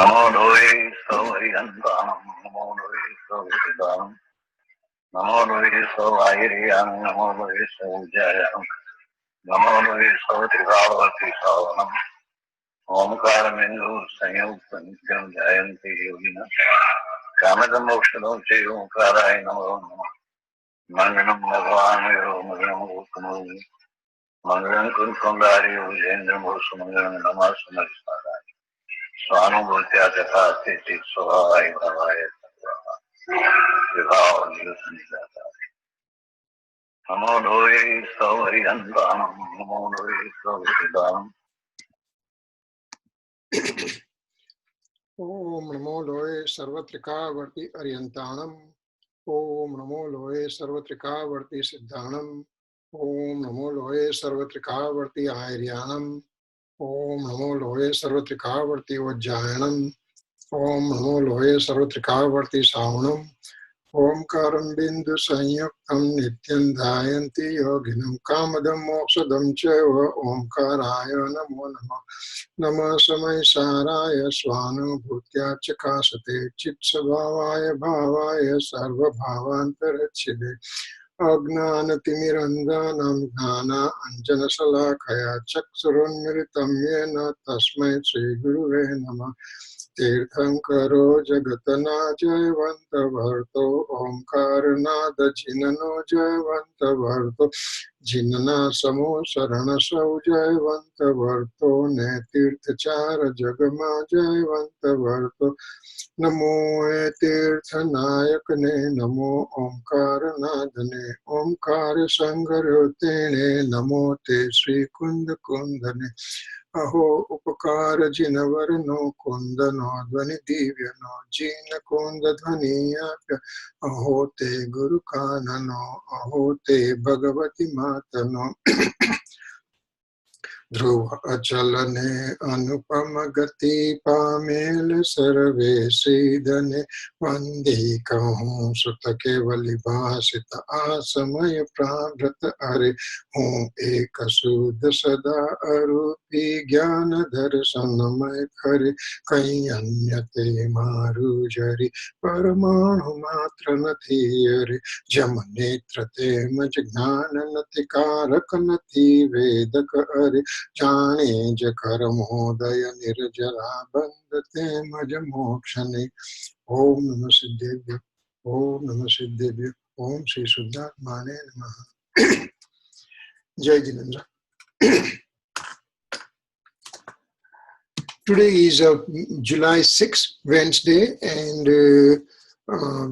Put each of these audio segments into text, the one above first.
नमो लोये सौरियन्तानं नमो लोये सौरिदानं नमो लोये सौवायिर्यां नमो लोये सौजायां नमो लोये सौत्रिभावति सावनम् ओंकारमेन्दु संयुक्त नित्यं ध्यायन्ति योगिनः कामदमोक्षदं च ओंकाराय नमो नमः मङ्गलं भगवान् यो मङ्गलं गोपनोमि मङ्गलं कुञ्कुण्डारि योगेन्द्रमोसुमङ्गलं नमः समर्पयामि स्वानुभूत्या तथा स्थिति स्वभावाय भवाय विभाव निरसनिजाता नमो लोये सौरियन्तानं नमो लोये सौरिदानं ओम नमो लोये सर्वत्रिकावर्ती अर्यन्ताणम् ओम नमो लोये सर्वत्रिकावर्ती सिद्धाणम् ओम नमो लोये सर्वत्रिकावर्ती आयर्याणम् ओम नमो लोये सर्वत्रिकावर्ती वज्जायणम् ओम नमो लोये सर्वत्रिकावर्ती सावणम् ओंकारं बिंदु संयुक्तं नित्यं ध्यायन्ति योगिनं कामदं मोक्षदं चैव ओंकाराय नमो नमः नमः समयसाराय स्वानुभूत्या चकासते चित्स्वभावाय भावाय सर्वभावान्तरच्छिदे अज्ञानतिमिरन्धनं ज्ञानाञ्जनशलाकया चक्षुरुन्मिलितं येन तस्मै श्रीगुरुवे नमः तीर्थंकरो जगतना जयवंत भर्तो ओंकारनाद जिननो जयवंत भर्तो जिनना समो शरण सौ जयवंत भर्तो ने तीर्थचार जगमा जयवंत भर्तो नमो ए तीर्थ नायक ने नमो ओंकारनाद ने ओंकार संगरो तेने नमो ते श्री कुंद कुंदने अहो उपकार जिनवर नो कुंद नो ध्वनि दिव्य नो जिन कुंद ध्वनियाप्य अहो ते गुरु काननो अहो ते भगवती मातनो ध्रुव अचलने अनुपम गति पामेल सर्वे सीधने वंदे कहूँ सुत केवली भाषित आसमय प्राभृत अरे हूँ एक शुद्ध सदा अरूपी ज्ञान दर्शनमय करे कई अन्य ते मारु जरी परमाणु मात्र नथी अरे जम नेत्र ते मज ज्ञान नति कारक नथी वेदक अरे जाने ज कर मोदय निर्जरा बंधते मज मोक्षने ओम नमः सिद्धेभ्य ओम नमः सिद्धेभ्य ओम श्री शुद्धात्माने नमः जय Jinendra Today is July 6th, Wednesday, and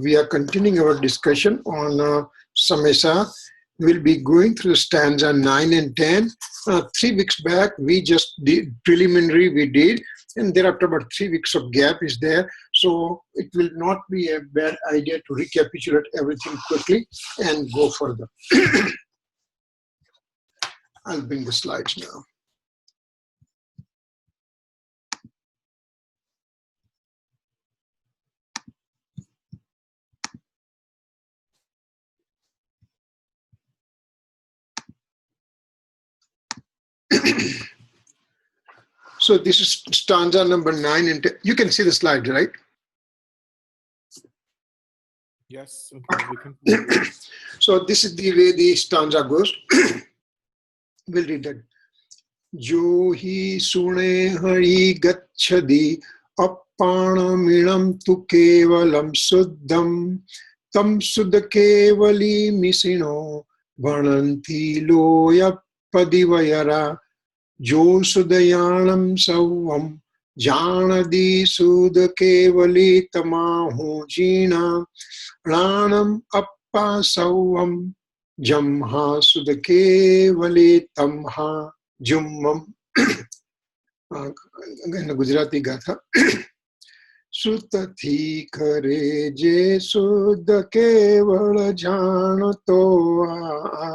we are continuing our discussion on Samaysar. We'll be going through stanza 9 and 10. 3 weeks back, we just did preliminary, we did, and thereafter about 3 weeks of gap is there. So it will not be a bad idea to recapitulate everything quickly and go further. I'll bring the slides now. So this is stanza number 9 and 10. You can see the slide, right? Yes. Okay, so this is the way the stanza goes. We'll read that. Jo hi sune hari gacchadi appanamidam tu kevalam suddham tam suddha kevali misino vananti loya padivayara jo sudayanam savam janadi sudha kevali tamahu jina ranam appa savam jamha sudha kevali tamha jummam. Again, Gujarati gatha. सुतथी करे जे शुद्ध केवल जानतो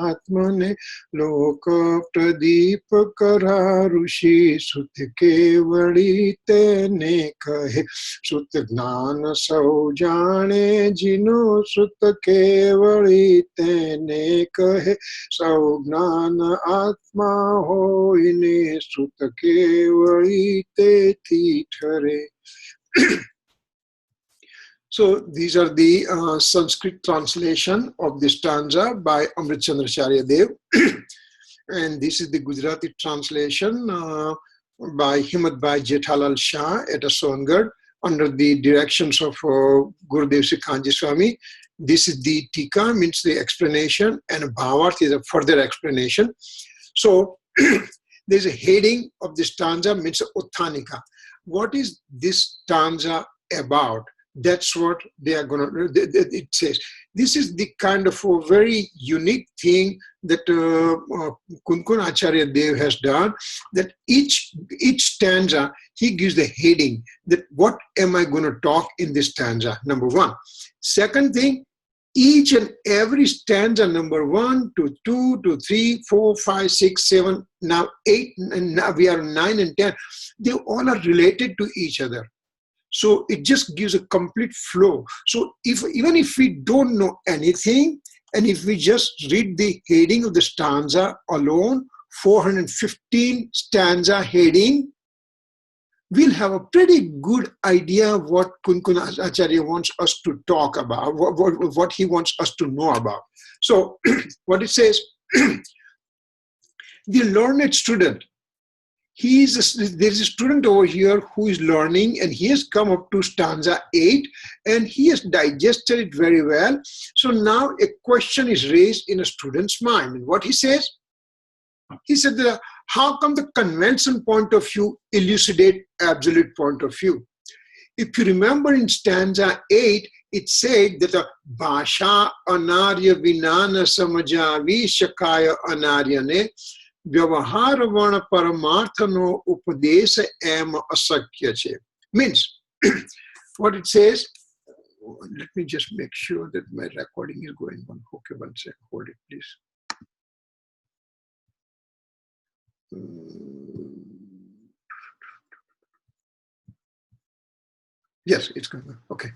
आत्मने लोक प्रदीप करा ऋषि सुत केवली तेने कहे सुत ज्ञान सौ जाने जिनो सुत केवली तेने कहे सौ ज्ञान आत्मा हो इने सुत केवली ते थी ठरे So these are the Sanskrit translation of the stanza by Amrit Chandracharya Dev. And this is the Gujarati translation by Himmat Bhai Jethalal Shah at Songarh under the directions of Gurudev Sikhanji Swami. This is the Tika, means the explanation, and Bhavarth is a further explanation. So there's a heading of the stanza, means Utthanika. What is this stanza about? That's what they are going to, it says. This is the kind of a very unique thing that Kunkun Acharya Dev has done, that each stanza, he gives the heading, that what am I going to talk in this stanza, number one. Second thing, each and every stanza, number 1 to 2 to 3, 4, 5, 6, 7, now 8, and now we are 9 and 10, they all are related to each other. So it just gives a complete flow. So even if we don't know anything, and if we just read the heading of the stanza alone, 415 stanza heading, we'll have a pretty good idea of what Kunkun Acharya wants us to talk about, what he wants us to know about. So what it says, the learned student, there's a student over here who is learning, and he has come up to stanza 8 and he has digested it very well. So now a question is raised in a student's mind. And what he says? He said, how come the conventional point of view elucidate absolute point of view? If you remember in stanza 8, it said that a Bhasha Anarya Vinana Samajavi Shakaya Anaryane Vyavaharavana Paramarthano Upadesa Am Asakyache. Means, what it says, let me just make sure that my recording is going on. Okay, one second, hold it please. Yes, it's going on. Okay.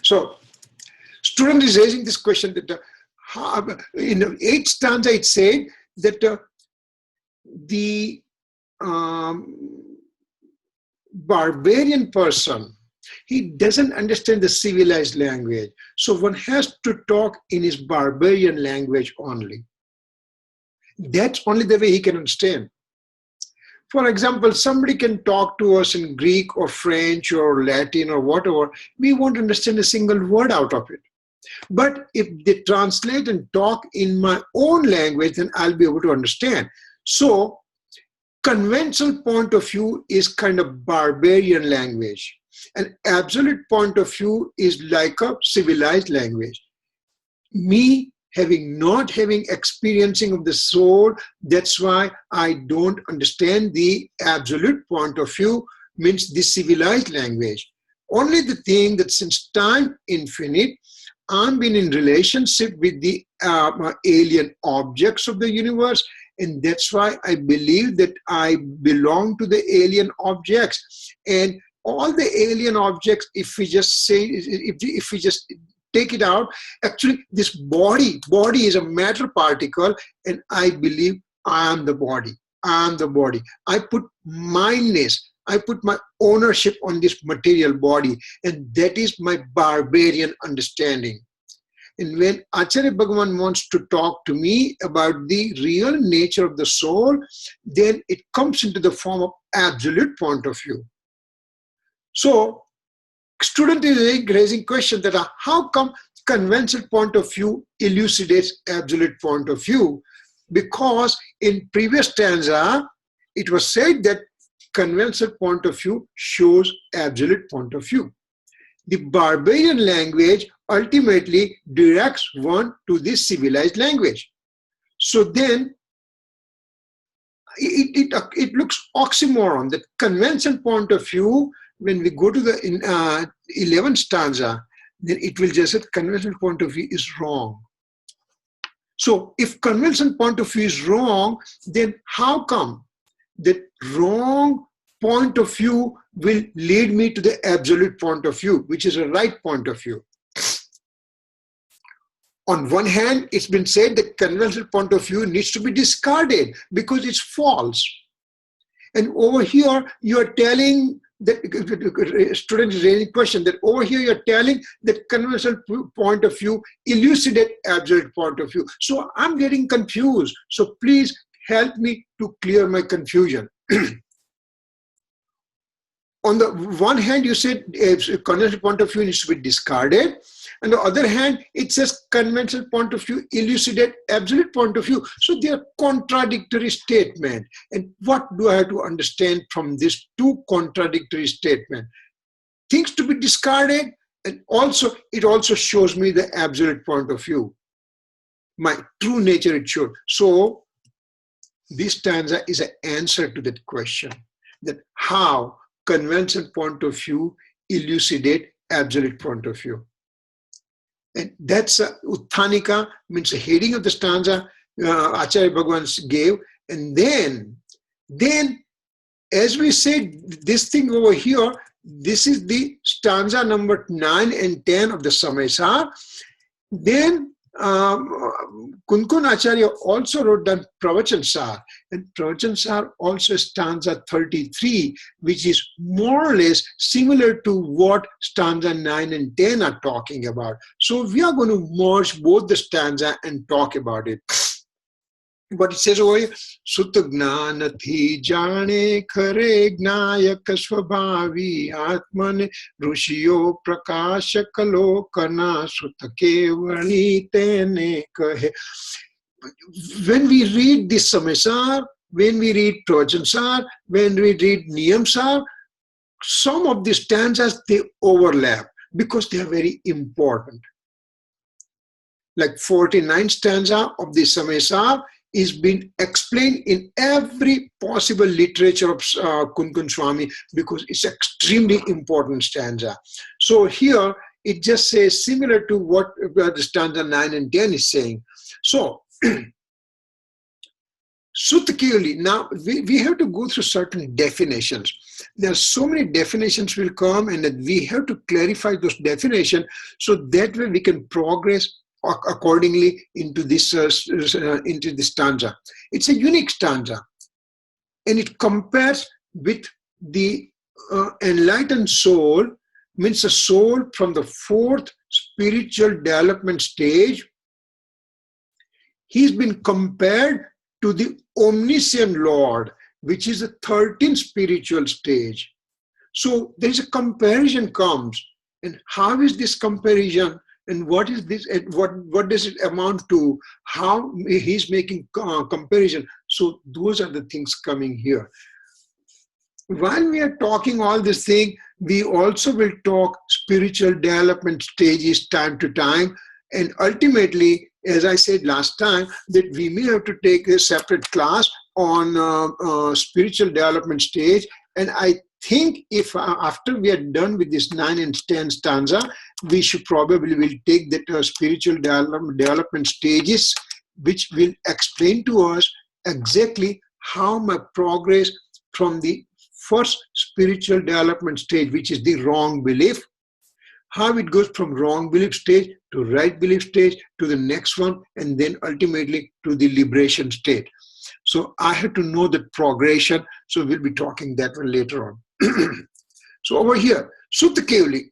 So, student is raising this question that in the 8th stanza it said that the barbarian person, he doesn't understand the civilized language. So one has to talk in his barbarian language only. That's only the way he can understand. For example, somebody can talk to us in Greek or French or Latin or whatever. We won't understand a single word out of it. But if they translate and talk in my own language, then I'll be able to understand. So conventional point of view is kind of barbarian language. An absolute point of view is like a civilized language. Me not having experiencing of the soul, that's why I don't understand the absolute point of view, means the civilized language. Only the thing that since time infinite, I'm been in relationship with the alien objects of the universe, and that's why I believe that I belong to the alien objects. And all the alien objects, if we just say, if we just take it out, actually this body is a matter particle, and I believe I am the body. I am the body. I put mindness, I put my ownership on this material body, and that is my barbarian understanding. And when Acharya Bhagavan wants to talk to me about the real nature of the soul, then it comes into the form of absolute point of view. So, student is raising question that how come conventional point of view elucidates absolute point of view? Because in previous stanza, it was said that conventional point of view shows absolute point of view. The barbarian language ultimately directs one to this civilized language. So then, it looks oxymoron, that conventional point of view, when we go to the 11th stanza, then it will just say conventional point of view is wrong. So if conventional point of view is wrong, then how come that wrong point of view will lead me to the absolute point of view, which is a right point of view? On one hand, it's been said that conventional point of view needs to be discarded because it's false. And over here, you are telling that student is raising question that over here you're telling that conventional point of view elucidate absolute point of view. So I'm getting confused. So please help me to clear my confusion. On the one hand, you said conventional point of view needs to be discarded. On the other hand, it says conventional point of view elucidate absolute point of view. So they are contradictory statements. And what do I have to understand from these two contradictory statements? Things to be discarded, and also it also shows me the absolute point of view. My true nature it shows. So this stanza is an answer to that question, that how conventional point of view elucidate absolute point of view. And that's Utthanika, means the heading of the stanza Acharya Bhagwan gave. And then, as we said, this thing over here, this is the stanza number 9 and 10 of the Samaysar. Then Kunkun Acharya also wrote down Pravachansar, and Pravachansar also stanza 33, which is more or less similar to what stanza 9 and 10 are talking about. So we are going to merge both the stanza and talk about it. But it says over here, Sutta Gnana Thi Jane Khare Gnayak Swabhavi Atman Rushiyo Prakasha Kalokana Sutta Kevali Tene Kahe. When we read this Samaysar, when we read Pravachansar, when we read Niyamsar, some of the stanzas they overlap because they are very important. Like 49th stanza of the Samaysar is being explained in every possible literature of Kunkun Swami because it's extremely important stanza. So here it just says similar to what the stanza 9 and 10 is saying. So Sutta. Now we have to go through certain definitions. There are so many definitions will come, and that we have to clarify those definitions so that way we can progress accordingly into this stanza. It's a unique stanza, and it compares with the enlightened soul, means a soul from the 4th spiritual development stage. He's been compared to the omniscient Lord, which is the 13th spiritual stage. So there's a comparison comes, and how is this comparison? And what is this? What does it amount to? How he's making comparison? So those are the things coming here. While we are talking all this thing, we also will talk spiritual development stages time to time, and ultimately, as I said last time, that we may have to take a separate class on spiritual development stage. And I think if after we are done with this 9 and 10 stanza, we should probably will take that spiritual development stages, which will explain to us exactly how my progress from the first spiritual development stage, which is the wrong belief, how it goes from wrong belief stage to right belief stage to the next one, and then ultimately to the liberation state. So I have to know the progression, so we'll be talking that one later on. So over here, Sutta Kevali.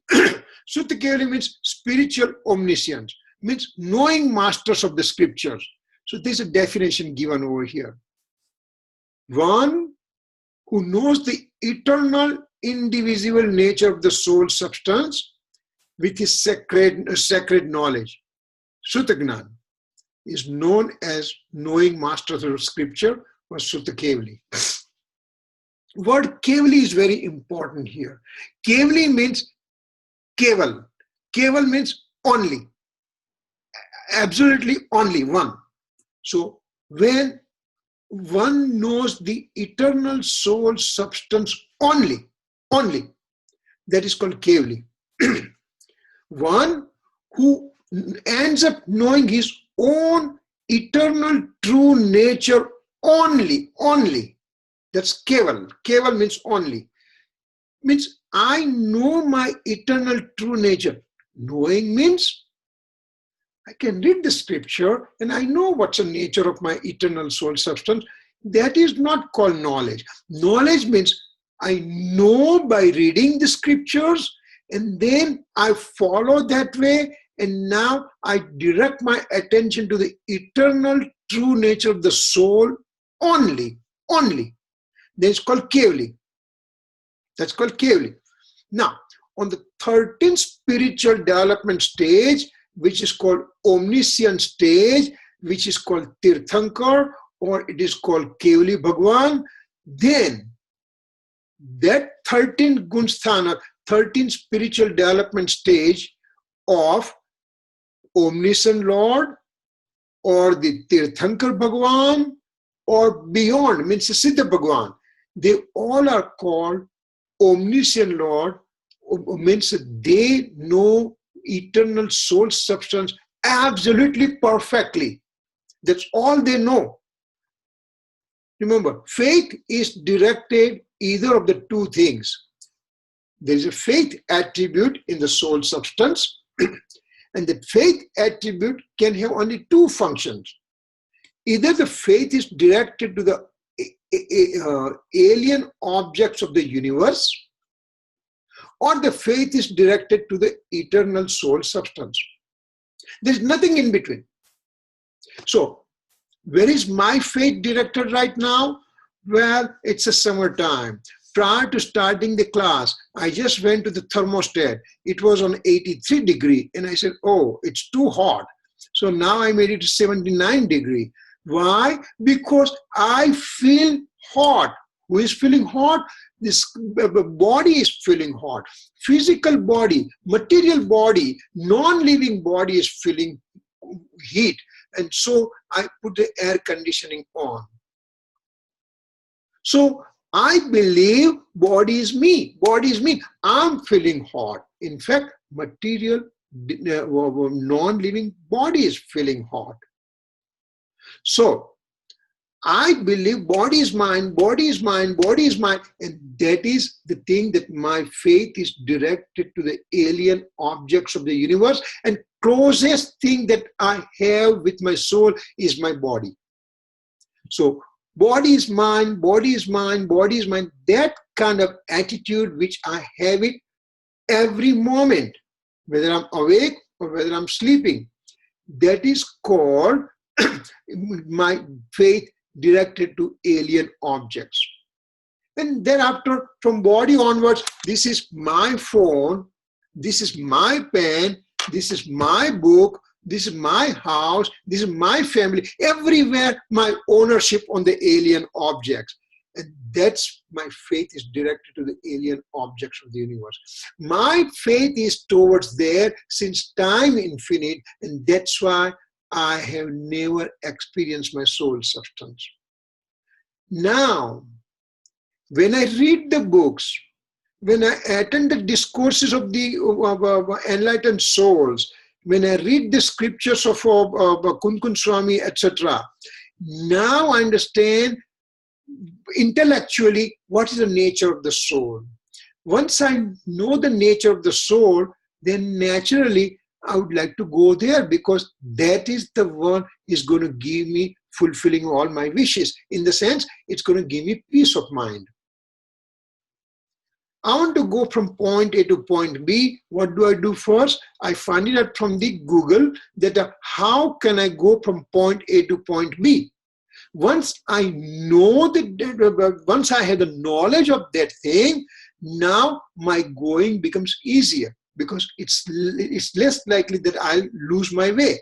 Sutta Kevali means spiritual omniscience, means knowing masters of the scriptures. So there's a definition given over here. One who knows the eternal, indivisible nature of the soul substance with his sacred knowledge. Sutta Gnan is known as knowing masters of scripture or Sutta Kevali. Word Kevali is very important here. Kevali means Keval. Keval means only. Absolutely only one. So when one knows the eternal soul substance only, that is called Kevali. One who ends up knowing his own eternal true nature only. That's Keval. Keval means only. Means I know my eternal true nature. Knowing means I can read the scripture and I know what's the nature of my eternal soul substance. That is not called knowledge. Knowledge means I know by reading the scriptures and then I follow that way, and now I direct my attention to the eternal true nature of the soul only. That's called Kevali. That's called Kevali. Now, on the 13th spiritual development stage, which is called Omniscience stage, which is called Tirthankar, or it is called Kevali Bhagwan, then that 13th Gunsthana, 13th spiritual development stage of Omniscient Lord, or the Tirthankar Bhagwan, or beyond, means the Siddha Bhagwan, they all are called Omniscient Lord, means they know eternal soul substance absolutely perfectly. That's all they know. Remember, faith is directed either of the two things. There is a faith attribute in the soul substance, and the faith attribute can have only two functions. Either the faith is directed to the alien objects of the universe, or the faith is directed to the eternal soul substance. There's nothing in between. So, where is my faith directed right now? Well, it's a summertime. Prior to starting the class, I just went to the thermostat. It was on 83 degree, and I said, oh, it's too hot. So now I made it to 79 degree. Why? Because I feel hot. Who is feeling hot? This body is feeling hot. Physical body, material body, non-living body is feeling heat. And so I put the air conditioning on. So I believe body is me. Body is me. I'm feeling hot. In fact, material, non-living body is feeling hot. So I believe body is mine, body is mine, body is mine. And that is the thing that my faith is directed to the alien objects of the universe. And closest thing that I have with my soul is my body. So body is mine, body is mine, body is mine. That kind of attitude which I have it every moment, whether I'm awake or whether I'm sleeping, that is called my faith directed to alien objects. And thereafter, from body onwards, this is my phone, this is my pen, this is my book, this is my house, this is my family, everywhere my ownership on the alien objects. And that's my faith is directed to the alien objects of the universe. My faith is towards there since time infinite, and that's why I have never experienced my soul substance. Now, when I read the books, when I attend the discourses of the enlightened souls, when I read the scriptures of Kunkun Swami, etc., now I understand intellectually what is the nature of the soul. Once I know the nature of the soul, then naturally I would like to go there, because that is the one is going to give me fulfilling all my wishes. In the sense, it's going to give me peace of mind. I want to go from point A to point B. What do I do first? I find it out from the Google that how can I go from point A to point B? Once I know that, once I have the knowledge of that thing, now my going becomes easier, because it's less likely that I'll lose my way.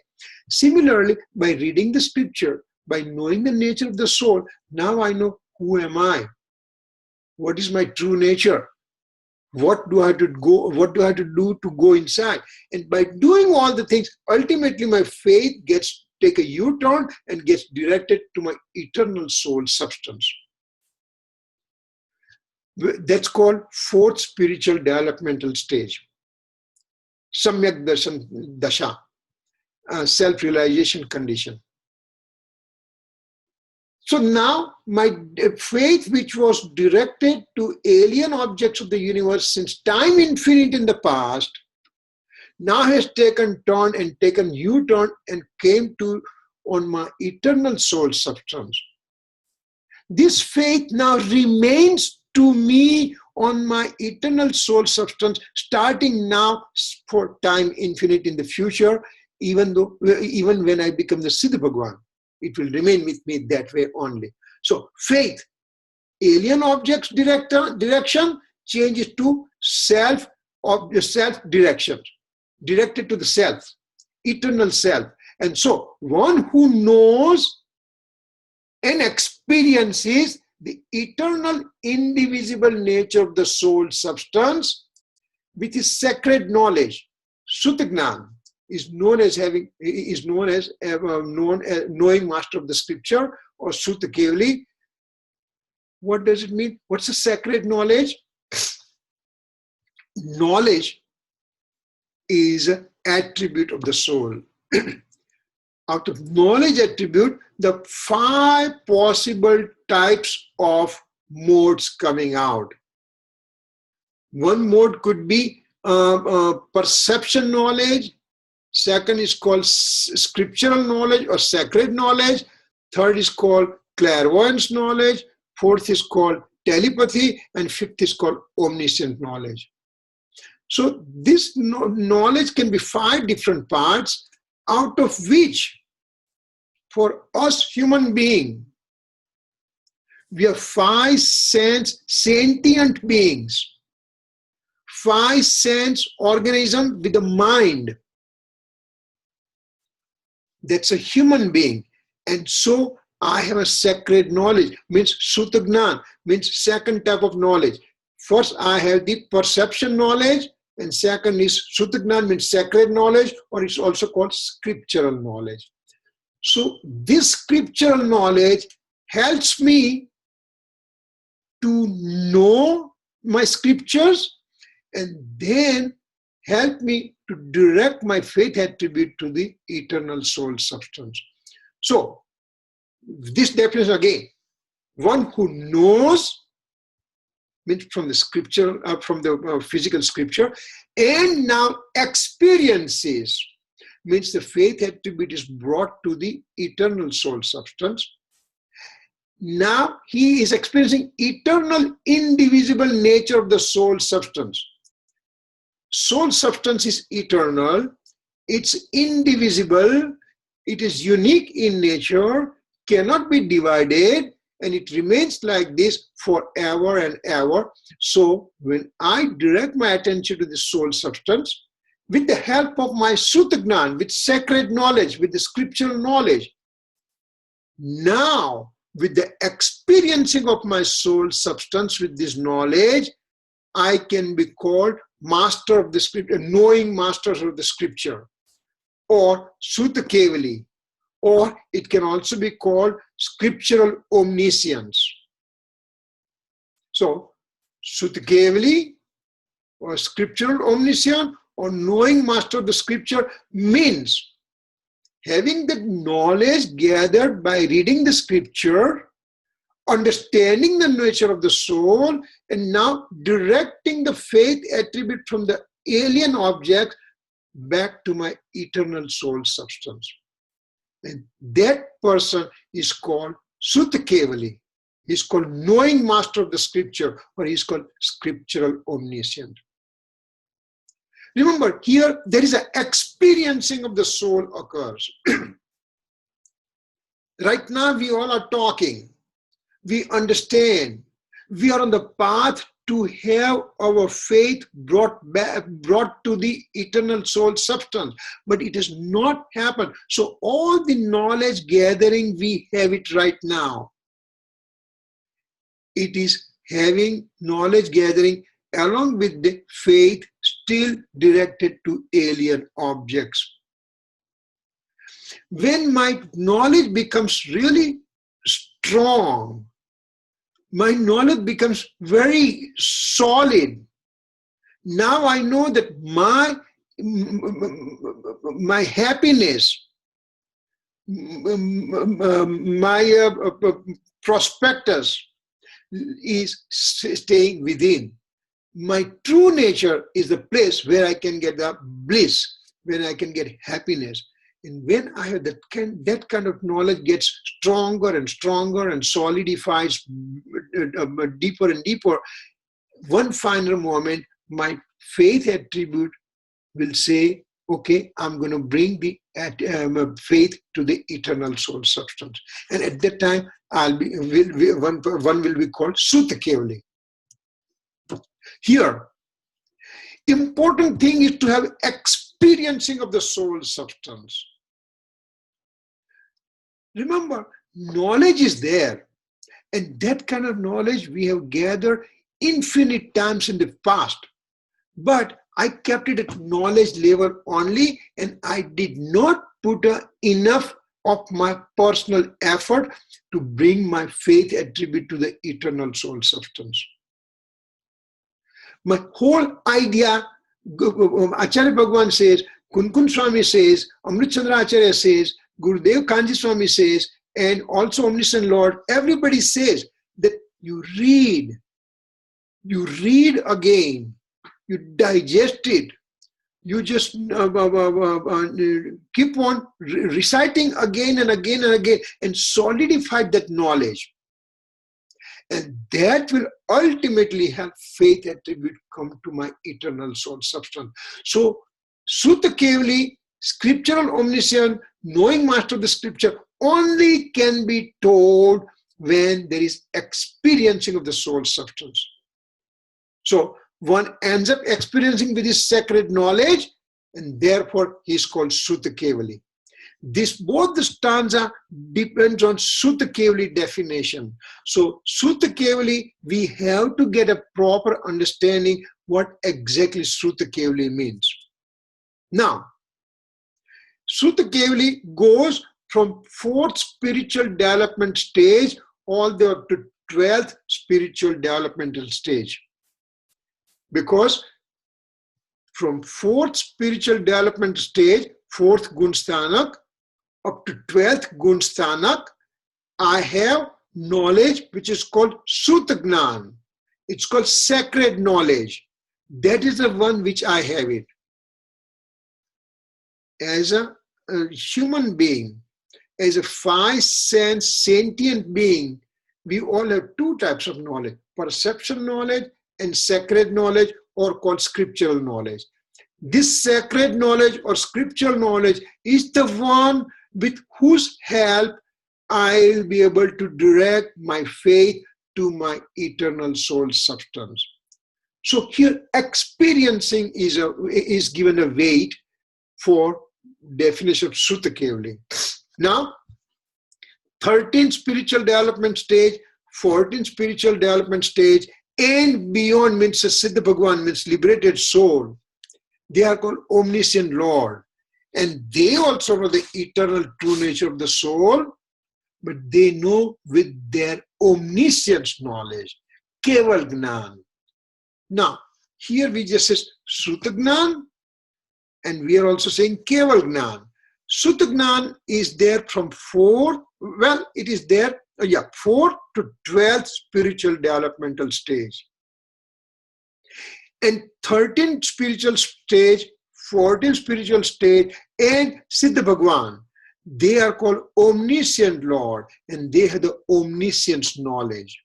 Similarly, by reading the scripture, by knowing the nature of the soul, now I know who am I? What is my true nature? What do I have to go? What do I have to do to go inside? And by doing all the things, ultimately my faith gets take a U-turn and gets directed to my eternal soul substance. That's called fourth spiritual developmental stage. Samyak darshan dasha, self-realization condition. So now my faith, which was directed to alien objects of the universe since time infinite in the past, now has taken turn and taken U-turn and came to on my eternal soul substance. This faith now remains to me on my eternal soul substance, starting now for time infinite in the future, even when I become the Siddha Bhagwan. It will remain with me that way only. So faith, alien objects direction changes to self direction, directed to the self, eternal self. And so one who knows and experiences the eternal indivisible nature of the soul substance with his sacred knowledge, Sutagnan, is known as knowing master of the scripture, or Sutta Kevali. What does it mean? What's the sacred knowledge? Knowledge is an attribute of the soul. Out of knowledge attribute, the 5 possible types of modes coming out. One mode could be perception knowledge. Second is called scriptural knowledge or sacred knowledge. Third is called clairvoyance knowledge. Fourth is called telepathy. And fifth is called omniscient knowledge. So this knowledge can be 5 different parts, out of which for us human being, we are 5 sense sentient beings, 5 sense organism with a mind. That's a human being. And so I have a sacred knowledge, means Sutagnan, means second type of knowledge. First, I have the perception knowledge, and second is Sutagnan, means sacred knowledge, or it's also called scriptural knowledge. So this scriptural knowledge helps me to know my scriptures and then help me to direct my faith attribute to the eternal soul substance. So this definition again, one who knows, means from the scripture, from the physical scripture, and now experiences, means the faith attribute is brought to the eternal soul substance. Now he is experiencing eternal indivisible nature of the soul substance. Soul substance is eternal, it's indivisible, it is unique in nature, cannot be divided, and it remains like this forever and ever. So when I direct my attention to the soul substance, with the help of my Sutagnan, with sacred knowledge, with the scriptural knowledge, now with the experiencing of my soul substance with this knowledge, I can be called master of the scripture, knowing masters of the scripture, or Sutta Kevali, or it can also be called scriptural omniscience. So Sutta Kevali or scriptural omniscience or knowing master of the scripture means having the knowledge gathered by reading the scripture, understanding the nature of the soul, and now directing the faith attribute from the alien object back to my eternal soul substance. And that person is called Sutta Kevali. He's called knowing master of the scripture, or he's called scriptural omniscient. Remember, here there is an experiencing of the soul occurs. Right now we all are talking. We understand. We are on the path to have our faith brought to the eternal soul substance. But it has not happened. So all the knowledge gathering, we have it right now. It is having knowledge gathering along with the faith still directed to alien objects. When my knowledge becomes really strong, my knowledge becomes very solid. Now I know that my happiness, my prospectus is staying within. My true nature is the place where I can get the bliss, where I can get happiness. And when I have that kind of knowledge gets stronger and stronger and solidifies deeper and deeper, one final moment, my faith attribute will say, okay, I'm going to bring the faith to the eternal soul substance. And at that time, one will be called Sutta Kevali. Here, important thing is to have experiencing of the soul substance. Remember, knowledge is there. And that kind of knowledge we have gathered infinite times in the past. But I kept it at knowledge level only, and I did not put enough of my personal effort to bring my faith attribute to the eternal soul substance. My whole idea, Acharya Bhagwan says, Kunkun Swami says, Amrit Chandra Acharya says, Gurudev Kanji Swami says, and also Omniscient Lord, everybody says that you read again, you digest it, you just keep on reciting again and again and again and solidify that knowledge. And that will ultimately help faith attribute come to my eternal soul substance. So, Sutta Kevali, scriptural omniscience, knowing master of the scripture, only can be told when there is experiencing of the soul substance. So, one ends up experiencing with his sacred knowledge, and therefore he is called Sutta Kevali. Both the stanza depends on Sutta Kevali definition. So Sutta Kevali, we have to get a proper understanding what exactly Sutta Kevali means. Now, Sutta Kevali goes from 4th spiritual development stage all the way to 12th spiritual developmental stage. Because from 4th spiritual development stage, 4th Gunsthanak, up to 12th Gunsthanak, I have knowledge which is called Sutta. It's called sacred knowledge. That is the one which I have it. As a human being, as a 5-sense sentient being, we all have 2 types of knowledge, perception knowledge and sacred knowledge, or called scriptural knowledge. This sacred knowledge or scriptural knowledge is the one with whose help I will be able to direct my faith to my eternal soul substance. So here experiencing is given a weight for definition of Sutta Kevali. Now, 13th spiritual development stage, 14th spiritual development stage, and beyond means Siddha Bhagwan, means liberated soul. They are called Omniscient Lord. And they also know the eternal true nature of the soul, but they know with their omniscience knowledge, Keval Gnan. Now, here we just say Sutta Gnan, and we are also saying Keval Gnan. Sutta Gnan is there from 4th to 12th spiritual developmental stage. And 13th spiritual stage, 14th spiritual stage, and Siddha Bhagwan, they are called Omniscient Lord, and they have the omniscience knowledge.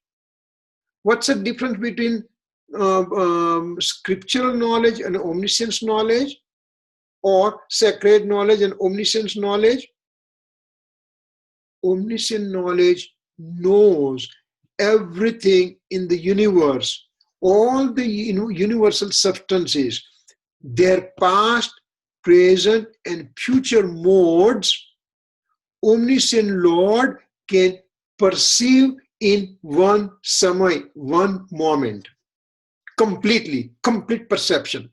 What's the difference between scriptural knowledge and omniscience knowledge, or sacred knowledge and omniscience knowledge? Omniscient knowledge knows everything in the universe, all the universal substances, their past, present, and future modes. Omniscient Lord can perceive in one samay, one moment, complete perception.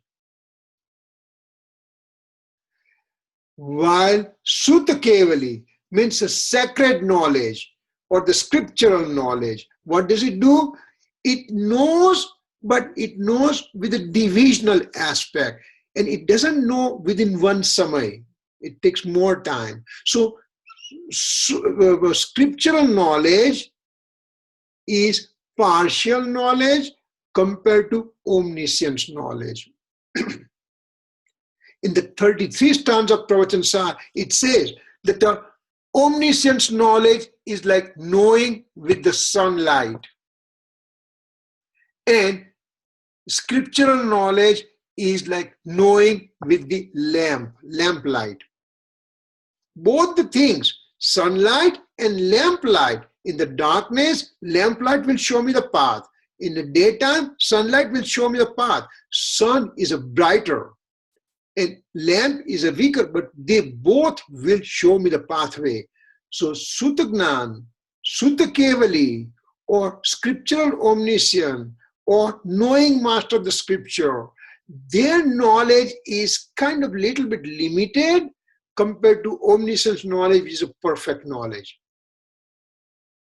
While Sutta Kevali means a sacred knowledge or the scriptural knowledge, what does it do? It knows, but it knows with a divisional aspect, and it doesn't know within one samay. It takes more time. So scriptural knowledge is partial knowledge compared to omniscience knowledge. In the 33 stanza of Pravachan, it says that the omniscience knowledge is like knowing with the sunlight, and scriptural knowledge is like knowing with the lamplight. Both the things, sunlight and lamplight. In the darkness, lamplight will show me the path. In the daytime, sunlight will show me the path. Sun is a brighter and lamp is a weaker, but they both will show me the pathway. So Sutagnan, Sutakevali, or scriptural omniscience, or knowing master of the scripture, their knowledge is kind of little bit limited compared to omniscience knowledge, which is a perfect knowledge.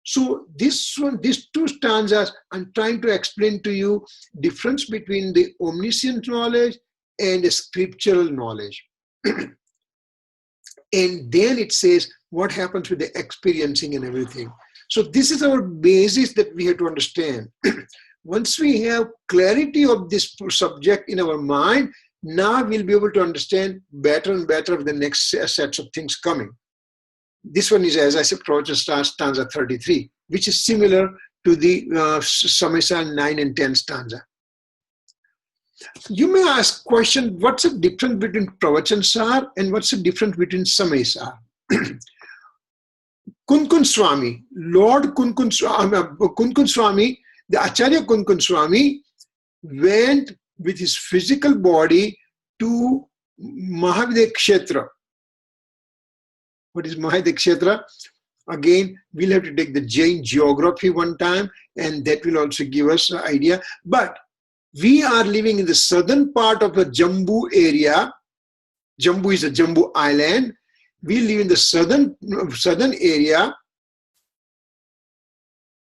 So these two stanzas, I'm trying to explain to you difference between the omniscient knowledge and the scriptural knowledge. And then it says what happens with the experiencing and everything. So this is our basis that we have to understand. Once we have clarity of this subject in our mind, now we'll be able to understand better and better of the next sets of things coming. This one is, as I said, stanza 33, which is similar to the Samaysar 9 and 10 stanza. You may ask question, what's the difference between Pravachansar and what's the difference between Samaysar? Kunkun Swami, Lord Kunkun Swami, the Acharya Kunkun Swami went with his physical body to Mahavidya Kshetra. What is Mahavidya Kshetra? Again, we'll have to take the Jain geography one time, and that will also give us an idea. But we are living in the southern part of the Jambu area. Jambu is a Jambu island. We live in the southern area.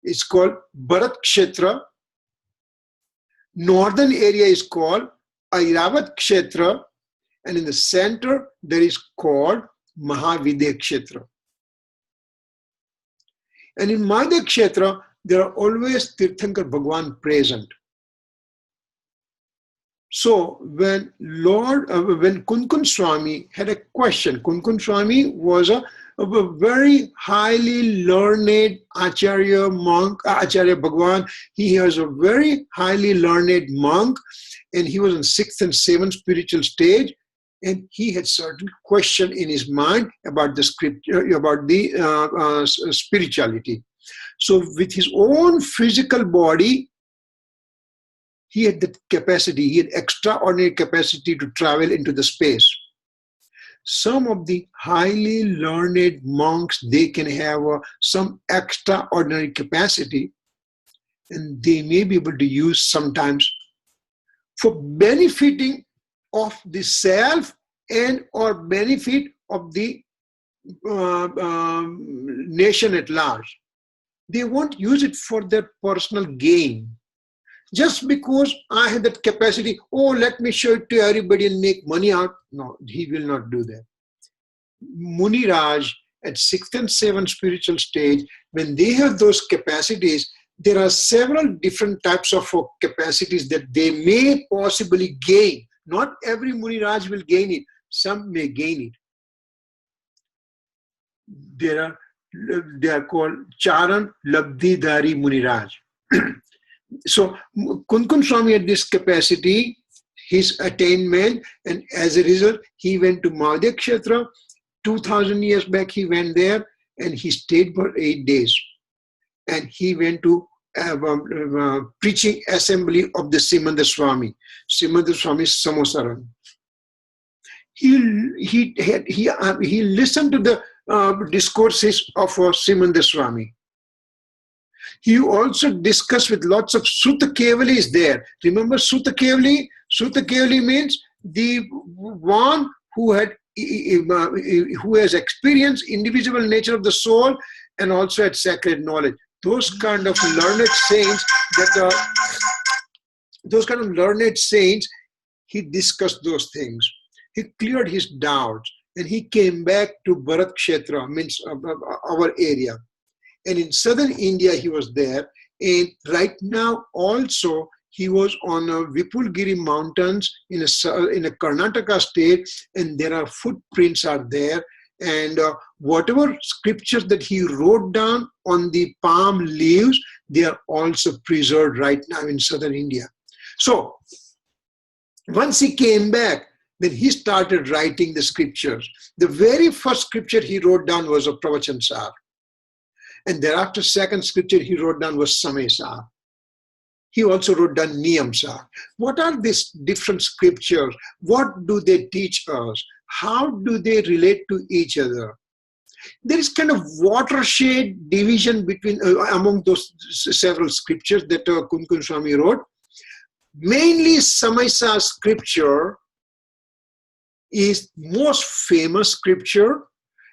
It's called Bharat Kshetra. Northern area is called Airavat Kshetra. And in the center, there is called Mahavidya Kshetra. And in Mahavidya Kshetra, there are always Tirthankar Bhagwan present. So when Kunkun Swami had a question, Kunkun Swami was a very highly learned Acharya monk, Acharya Bhagwan. He was a very highly learned monk, and he was in 6th and 7th spiritual stage, and he had certain question in his mind about the scripture, about the spirituality. So with his own physical body, he had the capacity, he had extraordinary capacity to travel into the space. Some of the highly learned monks, they can have some extraordinary capacity, and they may be able to use sometimes for benefiting of the self and or benefit of the nation at large. They won't use it for their personal gain. Just because I have that capacity, oh, let me show it to everybody and make money out. No, he will not do that. Muni Raj at 6th and 7th spiritual stage, when they have those capacities, there are several different types of capacities that they may possibly gain. Not every Muni Raj will gain it. Some may gain it. They are called Charan Labdhidhari Muni Raj. So Kunkun Swami had this capacity, his attainment, and as a result, he went to Mahavidya Kshetra. 2000 years back, he went there and he stayed for 8 days. And he went to preaching assembly of the Simandha Swami. Simandha Swami Samosaran. He listened to the discourses of Simandha Swami. He also discussed with lots of Sutta Kevalis there. Remember Sutta Kevali? Sutta Kevali means the one who has experienced individual nature of the soul and also had sacred knowledge. Those kind of learned saints, he discussed those things. He cleared his doubts and he came back to Bharat Kshetra, means our area. And in southern India, he was there. And right now also, he was on a Vipulgiri mountains in a Karnataka state, and there are footprints are there. And whatever scriptures that he wrote down on the palm leaves, they are also preserved right now in southern India. So once he came back, then he started writing the scriptures. The very first scripture he wrote down was a Pravachansar. And thereafter, second scripture he wrote down was Samaysar. He also wrote down Niyamsar. What are these different scriptures? What do they teach us? How do they relate to each other? There is kind of watershed division between among those several scriptures that Kunkun Swami wrote. Mainly Samaysar scripture is most famous scripture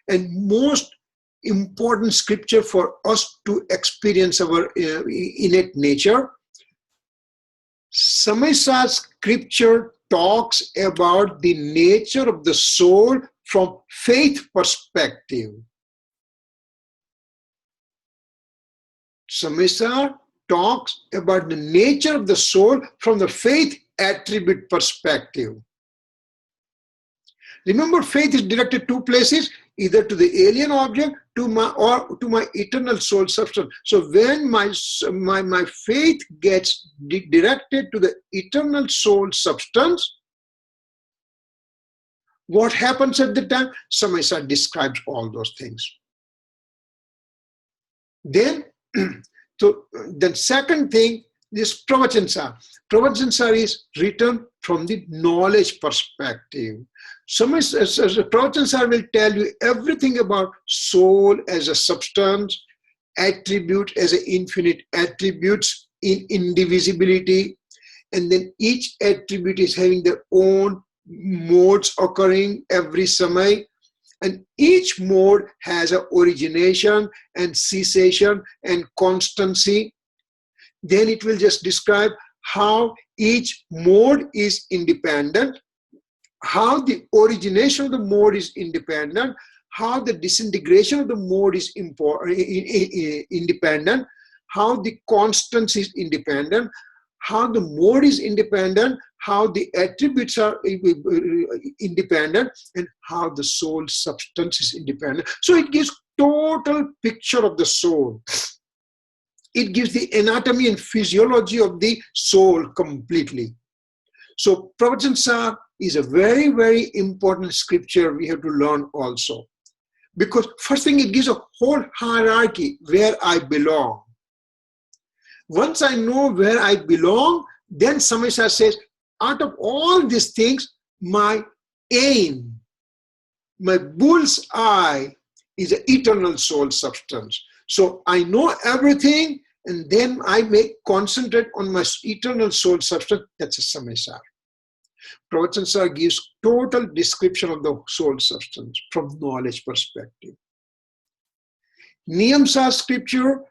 and most important scripture for us to experience our innate nature. Samaysar scripture talks about the nature of the soul from faith perspective. Samaysar talks about the nature of the soul from the faith attribute perspective. Remember, faith is directed two places, either to the alien object or to my eternal soul substance. So when my faith gets directed to the eternal soul substance, what happens at the time? Samaysar describes all those things. Then, so the second thing is Pravachansar. Pravachansar is written from the knowledge perspective. Pravachansar will tell you everything about soul as a substance, attribute as an infinite attributes in indivisibility, and then each attribute is having their own modes occurring every samay, and each mode has an origination and cessation and constancy. Then it will just describe how each mode is independent, how the origination of the mode is independent, how the disintegration of the mode is independent, how the constancy is independent, how the mode is independent, how the attributes are independent, and how the soul substance is independent. So it gives total picture of the soul. It gives the anatomy and physiology of the soul completely. So Pravachansar is a very, very important scripture we have to learn also. Because first thing, it gives a whole hierarchy where I belong. Once I know where I belong, then Samaysar says, out of all these things, my aim, my bull's eye is an eternal soul substance. So I know everything, and then I may concentrate on my eternal soul substance. That's a Samaysar. Pravachansar gives total description of the soul substance from knowledge perspective. Niyamsar scripture,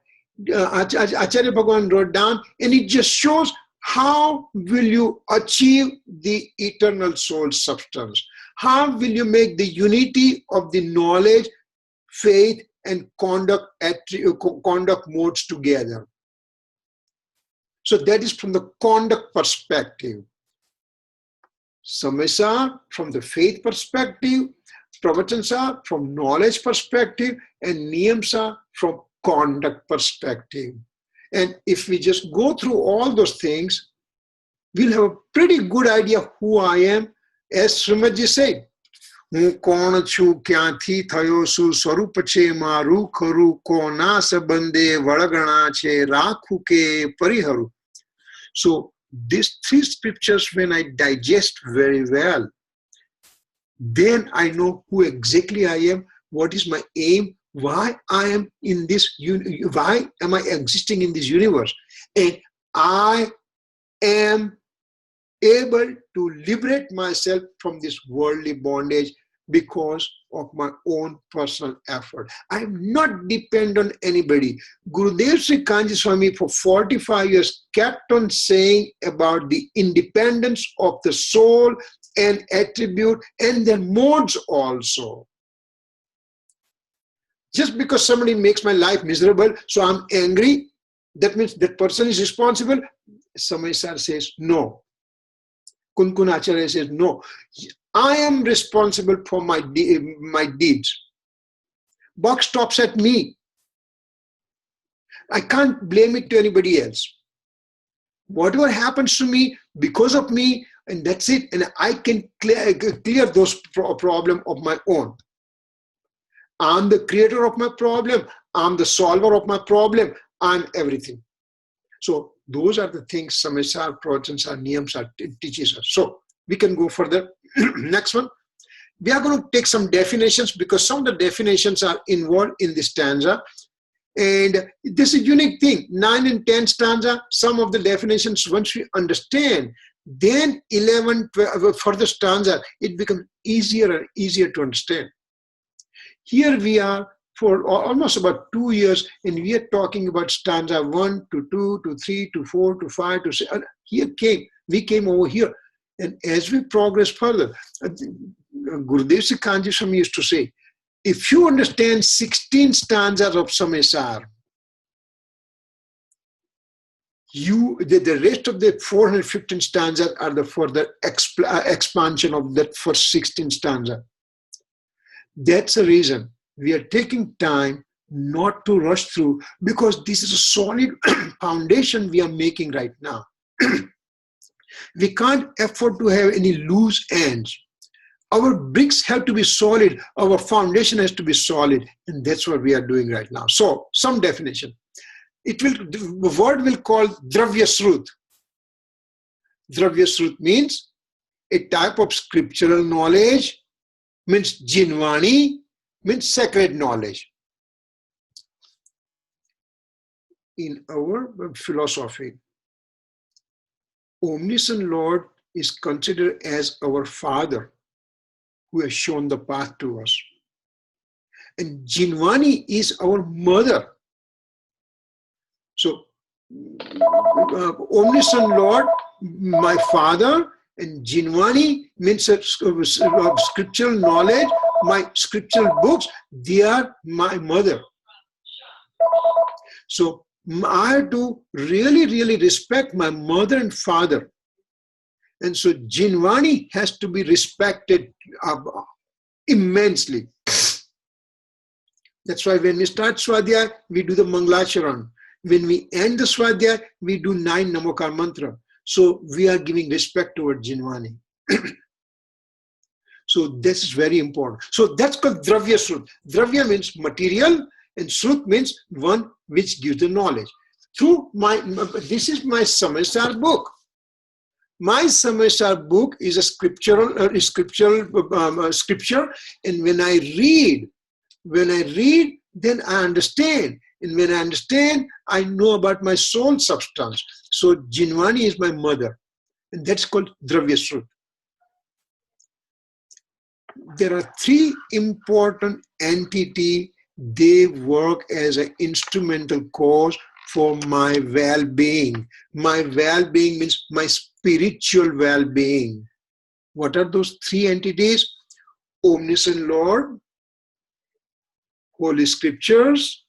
Acharya Bhagavan wrote down, and it just shows how will you achieve the eternal soul substance. How will you make the unity of the knowledge, faith, and conduct modes together. So that is from the conduct perspective. Samaysar from the faith perspective, Pravachansar from knowledge perspective, and Niyamsar from conduct perspective. And if we just go through all those things, we'll have a pretty good idea of who I am. As Srimadji said, હું કોણ છું ક્યાંથી થયો છું સ્વરૂપ છે મારું ખરું કોના સંબંધે વળગણા છે રાખું કે પરિહરું. So these three scriptures, when I digest very well, then I know who exactly I am, what is my aim, why I am in this, why am I existing in this universe, and I am able to liberate myself from this worldly bondage because of my own personal effort. I am not dependent on anybody. Gurudev Sri Kanji Swami for 45 years kept on saying about the independence of the soul and attribute and their modes also. Just because somebody makes my life miserable, so I'm angry, that means that person is responsible. Samaysar says no. Kunkun Acharya says no. I am responsible for my deeds. Buck stops at me. I can't blame it to anybody else. Whatever happens to me, because of me, and that's it. And I can clear those problems of my own. I'm the creator of my problem. I'm the solver of my problem. I'm everything. So those are the things Samaysar, Pravachansar, Niyamsar teaches us. So we can go further. Next one. We are going to take some definitions because some of the definitions are involved in this stanza. And this is a unique thing. 9 and 10 stanza, some of the definitions, once we understand, then 11, 12, further stanza, it becomes easier and easier to understand. Here we are for almost about 2 years, and we are talking about stanza 1 to 2 to 3 to 4 to 5 to 6. We came over here. And as we progress further, Gurudev Sikhanji Swami used to say, if you understand 16 stanzas of Samaysar, the rest of the 415 stanzas are the further expansion of that first 16 stanza. That's the reason we are taking time not to rush through, because this is a solid foundation we are making right now. We can't afford to have any loose ends. Our bricks have to be solid. Our foundation has to be solid. And that's what we are doing right now. So, some definition. The word will call Dravya Srut. Dravya Srut means a type of scriptural knowledge, means Jinvani, means sacred knowledge. In our philosophy, Omniscient Lord is considered as our Father, who has shown the path to us. And Jinvani is our mother. So, Omniscient Lord, my Father, and Jinvani means scriptural knowledge, my scriptural books, they are my mother. So, I have to really, really respect my mother and father. And so Jinvani has to be respected immensely. That's why when we start Swadhay, we do the Mangalacharan. When we end the Swadhay, we do 9 Namokar mantra. So we are giving respect toward Jinvani. So this is very important. So that's called Dravya Srut. Dravya means material, and Srut means one which gives the knowledge. This is my Samaysar book. My Samaysar book is a scripture, and when I read, then I understand. And when I understand, I know about my soul substance. So Jinvani is my mother, and that's called Dravya Srut. There are 3 important entities. They work as an instrumental cause for my well-being. My well-being means my spiritual well-being. What are those 3 entities? Omniscient Lord, Holy Scriptures,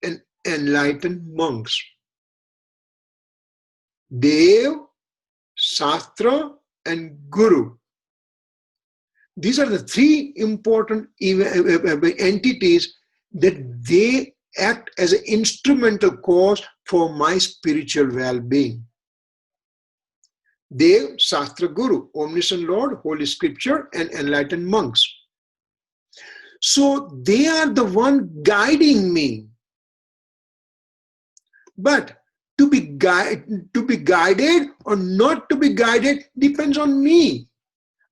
and enlightened monks. Dev, Shastra, and Guru. These are the 3 important entities that they act as an instrumental cause for my spiritual well-being. Dev, Shastra, Guru, Omniscient Lord, Holy Scripture, and enlightened monks. So they are the one guiding me. But to be guided or not to be guided depends on me.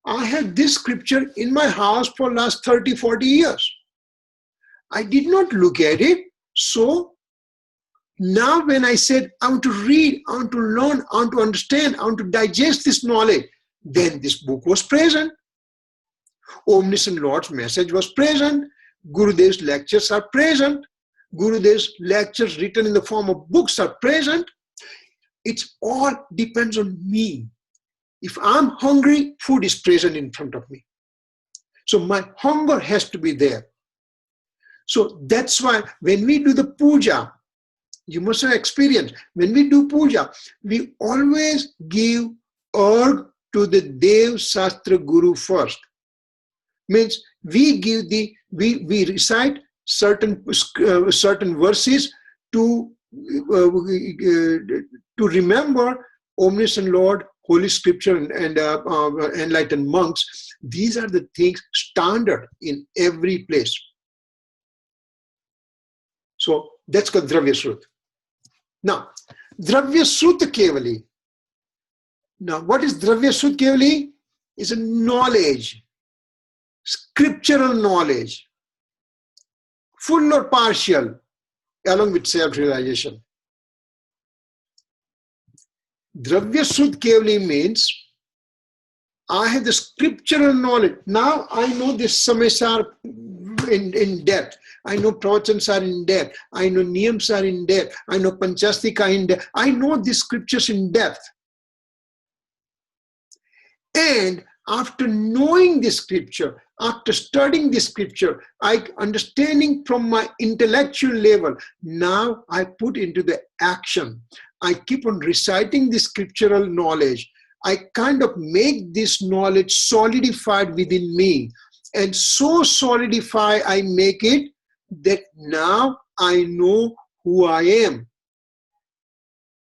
I have this scripture in my house for last 30, 40 years. I did not look at it. So now when I said, I want to read, I want to learn, I want to understand, I want to digest this knowledge, then this book was present. Omniscient Lord's message was present. Gurudev's lectures are present. Gurudev's lectures written in the form of books are present. It all depends on me. If I'm hungry, food is present in front of me. So my hunger has to be there. So that's why when we do the puja, You must have experienced. When we do puja, we always give arg to the Dev Shastra Guru first. Means we give we recite certain verses to remember Omniscient Lord, Holy Scripture, and enlightened monks. These are the things standard in every place. So that's called Dravya Shrut. Now, Dravya Shrut Kevali. Now, what is Dravya Shrut Kevali? It's a knowledge, scriptural knowledge, full or partial, along with self-realization. Dravya Shrut Kevali means I have the scriptural knowledge. Now I know this Samaysar in depth. I know pravachans are in depth. I know niyams are in depth. I know panchastika in depth. I know these scriptures in depth. And after knowing this scripture, after studying this scripture, understanding from my intellectual level, now I put into the action. I keep on reciting the scriptural knowledge. I kind of make this knowledge solidified within me. And so solidify, I make it that now I know who I am.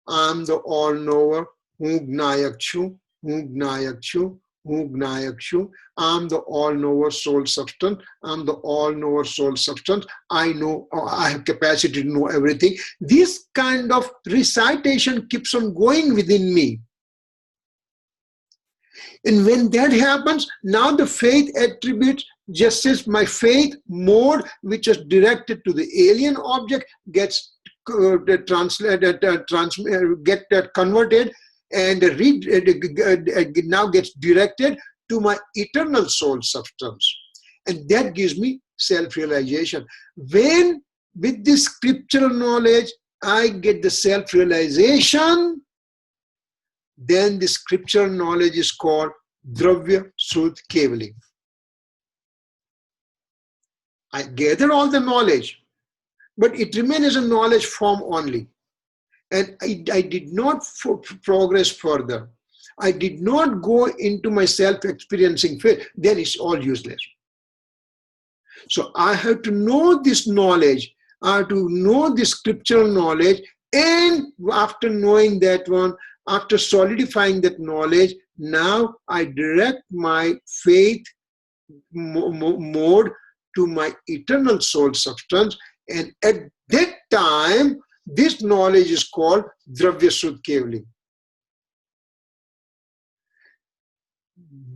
I'm the all-knower, Ugnayakshu, Ugnayakshu, Ugnayakshu. I'm the all-knower soul substance. I'm the all-knower soul substance. I know, I have capacity to know everything. This kind of recitation keeps on going within me. And when that happens, now the faith attributes, just as my faith mode, which is directed to the alien object, gets converted and now gets directed to my eternal soul substance. And that gives me self-realization. When with this scriptural knowledge, I get the self-realization, then the scriptural knowledge is called Dravya Shrut Kevali. I gather all the knowledge, but it remains as a knowledge form only. And I did not progress further. I did not go into my self-experiencing faith. Then it's all useless. So I have to know this knowledge. I have to know this scriptural knowledge. And after knowing that one, after solidifying that knowledge, now I direct my faith mode to my eternal soul substance. And at that time, this knowledge is called Dravya Shrut Kevali.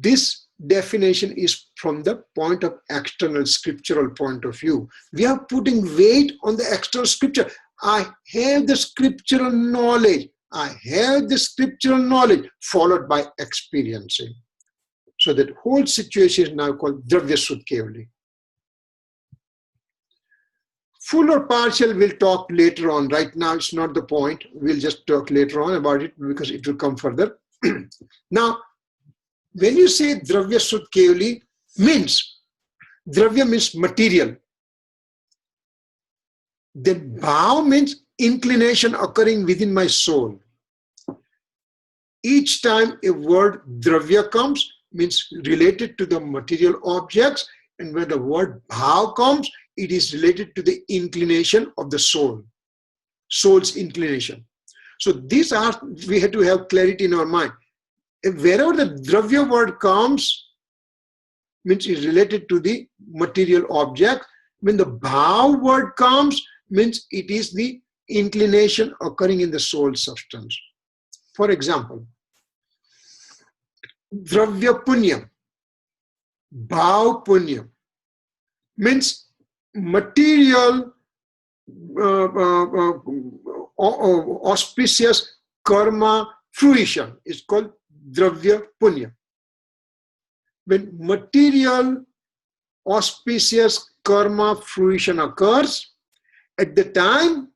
This definition is from the point of external scriptural point of view. We are putting weight on the external scripture. I have the scriptural knowledge. I have the scriptural knowledge followed by experiencing. So that whole situation is now called Dravya Shrut Kevali. Full or partial, we'll talk later on. Right now, it's not the point. We'll just talk later on about it because it will come further. Now, when you say Dravya Shrut Kevali, means, Dravya means material. Then Bhav means inclination occurring within my soul. Each time a word Dravya comes, means related to the material objects, and when the word Bhav comes, it is related to the inclination of the soul, soul's inclination. So these are, we have to have clarity in our mind. Wherever the Dravya word comes, means it's related to the material object. When the Bhav word comes, means it is the inclination occurring in the soul substance. For example, Dravya Punyam, Bhav Punyam, means material auspicious karma fruition is called Dravya Punya. When material auspicious karma fruition occurs, at the time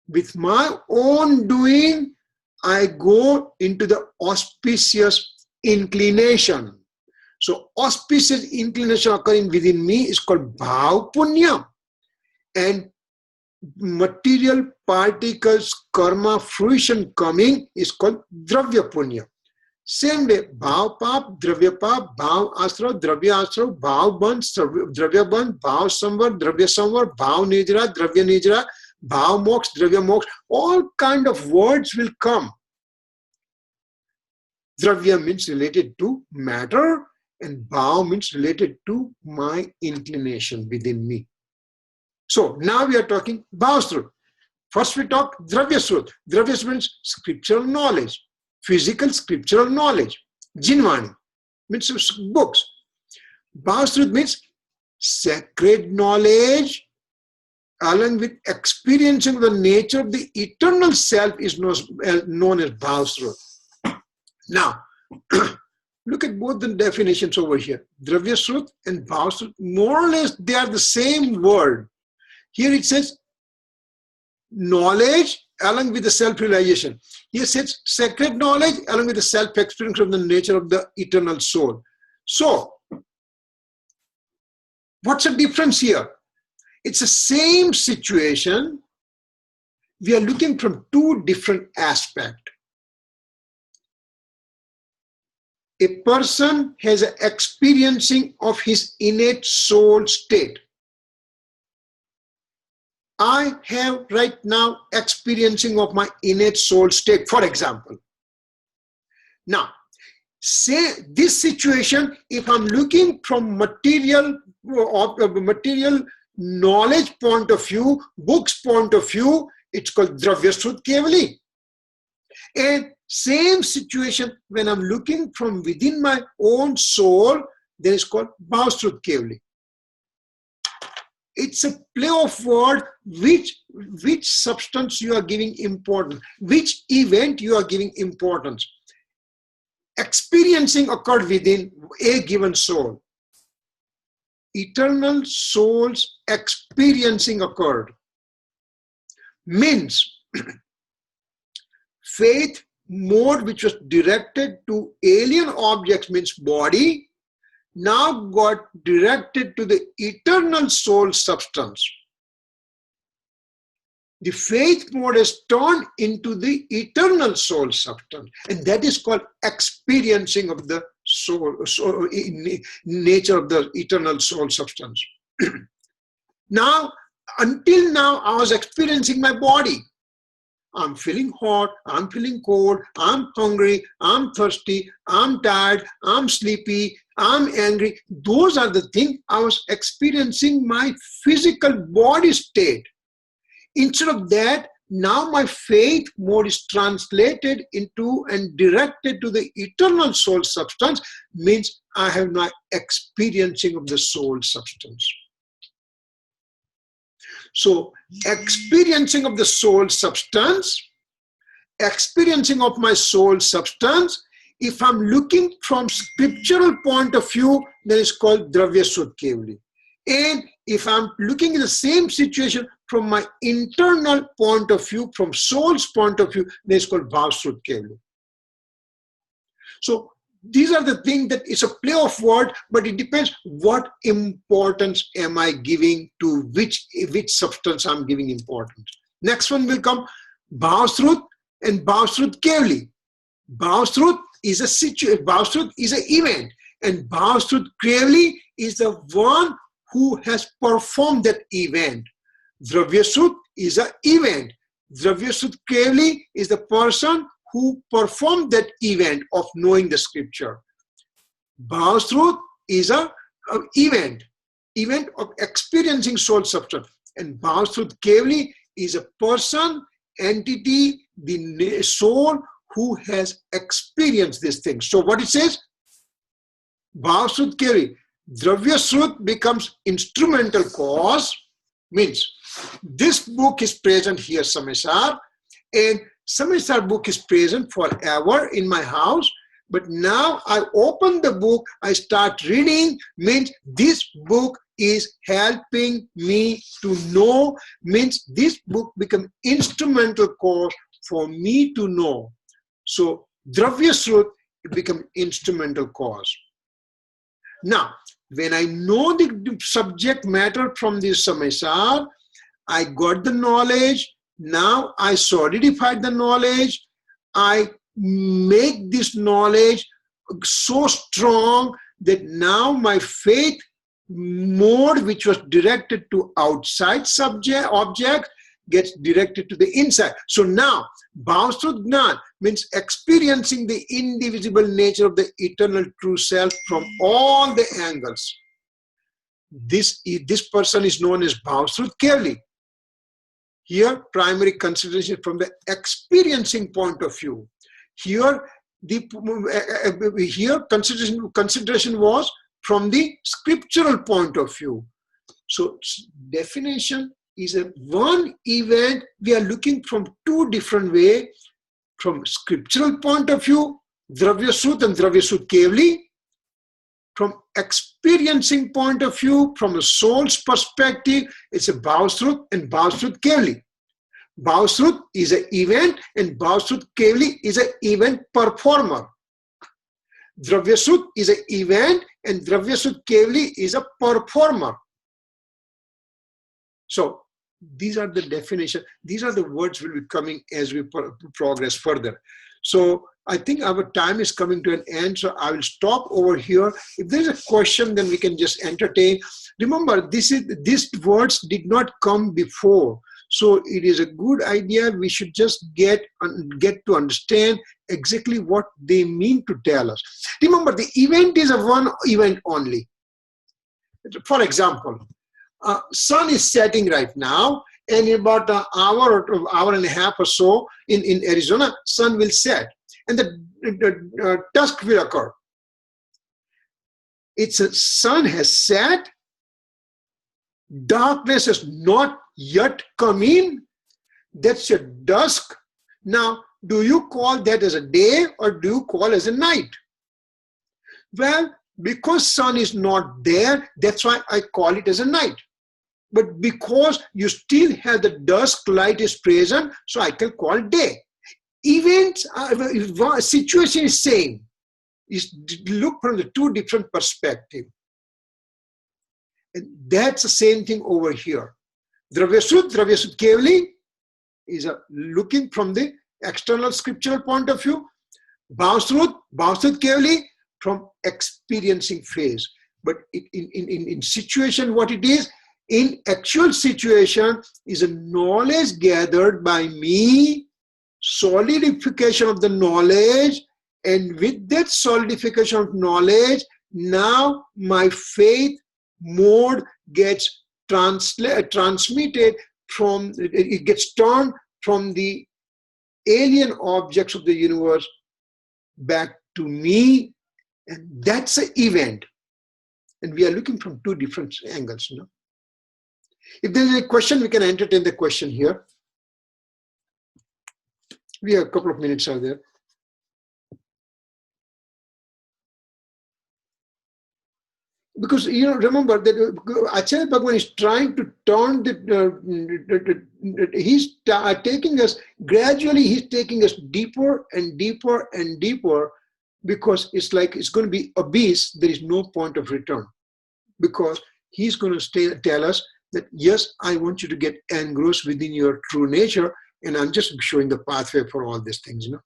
with my own doing, I go into the auspicious inclination. So auspicious inclination occurring within me is called Bhav Punya. And material particles, karma, fruition coming is called dravya punya. Same way, bhav pap, dravya pap, bhav asra, dravya asra, bhav ban, dravya ban, bhav samvar, dravya samvar, bhav nijra, dravya nijra, bhav moksha, dravya moksha. All kind of words will come. Dravya means related to matter, and bhav means related to my inclination within me. So now we are talking bhav. First we talk dravya srut. Dravya means scriptural knowledge, physical scriptural knowledge. Jinvani means books. Bhav means sacred knowledge along with experiencing the nature of the eternal self is known as bhav. Now, look at both the definitions over here. Dravya srut and bhav srut, more or less they are the same word. Here it says knowledge along with the self-realization. Here it says sacred knowledge along with the self-experience of the nature of the eternal soul. So, what's the difference here? It's the same situation. We are looking from two different aspects. A person has an experiencing of his innate soul state. I have right now experiencing of my innate soul state, for example. Now, say this situation, if I'm looking from material knowledge point of view, books point of view, it's called dravya srut kevali. And same situation when I'm looking from within my own soul, then it's called bhav srut kevali. It's a play of word, which substance you are giving importance, which event you are giving importance. Experiencing occurred within a given soul. Eternal soul's experiencing occurred. Means faith mode which was directed to alien objects, means body, now got directed to the eternal soul substance. The faith mode is turned into the eternal soul substance, and that is called experiencing of the soul, nature of the eternal soul substance. Now, until now, I was experiencing my body. I'm feeling hot, I'm feeling cold, I'm hungry, I'm thirsty, I'm tired, I'm sleepy, I'm angry. Those are the things I was experiencing my physical body state. Instead of that, now my faith mode is translated into and directed to the eternal soul substance, means I have now experiencing of the soul substance. So, experiencing of the soul substance, experiencing of my soul substance, if I'm looking from scriptural point of view, then it's called dravya srut kevali. And if I'm looking at the same situation from my internal point of view, from soul's point of view, then it's called bhav srut kevali. So, these are the things that it's a play of word, but it depends what importance am I giving to which substance I'm giving importance. Next one will come bhav srut and bhav srut kevali. Bhav srut is a situation, bhav srut is an event, and bhav srut kevali is the one who has performed that event. Dravya srut is an event. Dravya srut kevali is the person who performed that event of knowing the scripture. Bhav srut is an event of experiencing soul substance. And bhav srut kevali is a person, entity, the soul who has experienced this thing. So what it says, bhav srut kevali, dravya srut becomes instrumental cause, means this book is present here, Samaysar, and Samaysar book is present forever in my house, but now I open the book, I start reading, means this book is helping me to know, means this book become instrumental cause for me to know. So dravya srut become instrumental cause. Now, when I know the subject matter from this Samaysar, I got the knowledge. Now I solidified the knowledge. I make this knowledge so strong that now my faith mode, which was directed to outside object, gets directed to the inside. So now, Bhavsrut Gnan means experiencing the indivisible nature of the eternal true self from all the angles. This person is known as Bhavsrut Kevli. Here, primary consideration from the experiencing point of view. Here, consideration was from the scriptural point of view. So definition is a one event we are looking from two different ways. From scriptural point of view, Dravyasut and Dravyasut Kevli. From experiencing point of view, from a soul's perspective, it's a Bhavsrut and Bhavsrut Kevli. Bhavsrut is an event and Bhavsrut Kevli is an event performer. Dravyasut is an event and Dravyasut Kevli is a performer. So these are the definition. These are the words will be coming as we progress further. So I think our time is coming to an end. So I will stop over here. If there is a question, then we can just entertain. Remember, these words did not come before. So it is a good idea. We should just get to understand exactly what they mean to tell us. Remember, the event is a one event only. For example, sun is setting right now, and in about an hour or hour and a half or so in Arizona, sun will set, and the dusk will occur. It's a sun has set, darkness has not yet come in. That's your dusk. Now, do you call that as a day or do you call as a night? Well, because sun is not there, that's why I call it as a night. But because you still have the dusk, light is present, so I can call day. Events, situation is same. Is look from the two different perspectives. And that's the same thing over here. Dravyasut Kevli is looking from the external scriptural point of view. Bhavsrut Kevli from experiencing phase. But in situation, what it is, in actual situation is a knowledge gathered by me, solidification of the knowledge, and with that solidification of knowledge, now my faith mode gets transmitted from, it gets turned from the alien objects of the universe back to me, and that's an event. And we are looking from two different angles. You know? If there is a question, we can entertain the question here. We have a couple of minutes out there. Because, you know, remember that Acharya Bhagavan is trying to turn he's taking us, gradually he's taking us deeper and deeper and deeper, because it's like it's going to be abyss. There is no point of return, because he's going to tell us that, yes, I want you to get engrossed within your true nature, and I'm just showing the pathway for all these things, you know.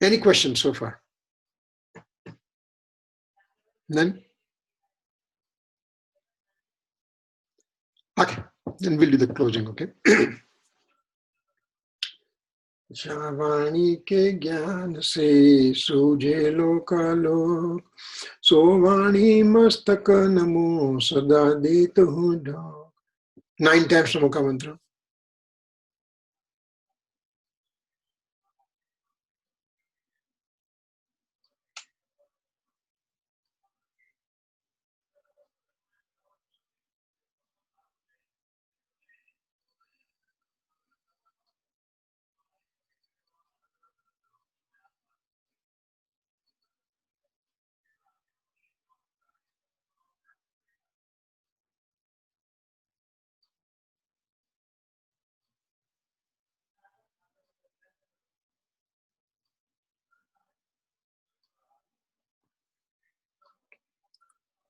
Any questions so far? None? Okay, then we'll do the closing, okay? Shavani ke gyan se suje lokalo, sovani mastaka namo sada detahu dhak. 9 times Namoka mantra.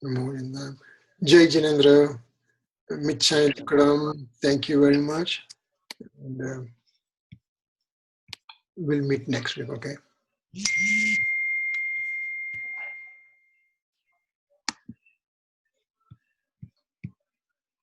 More in them. Jai Janendra, Mitchai Tukram, thank you very much. And, we'll meet next week, okay?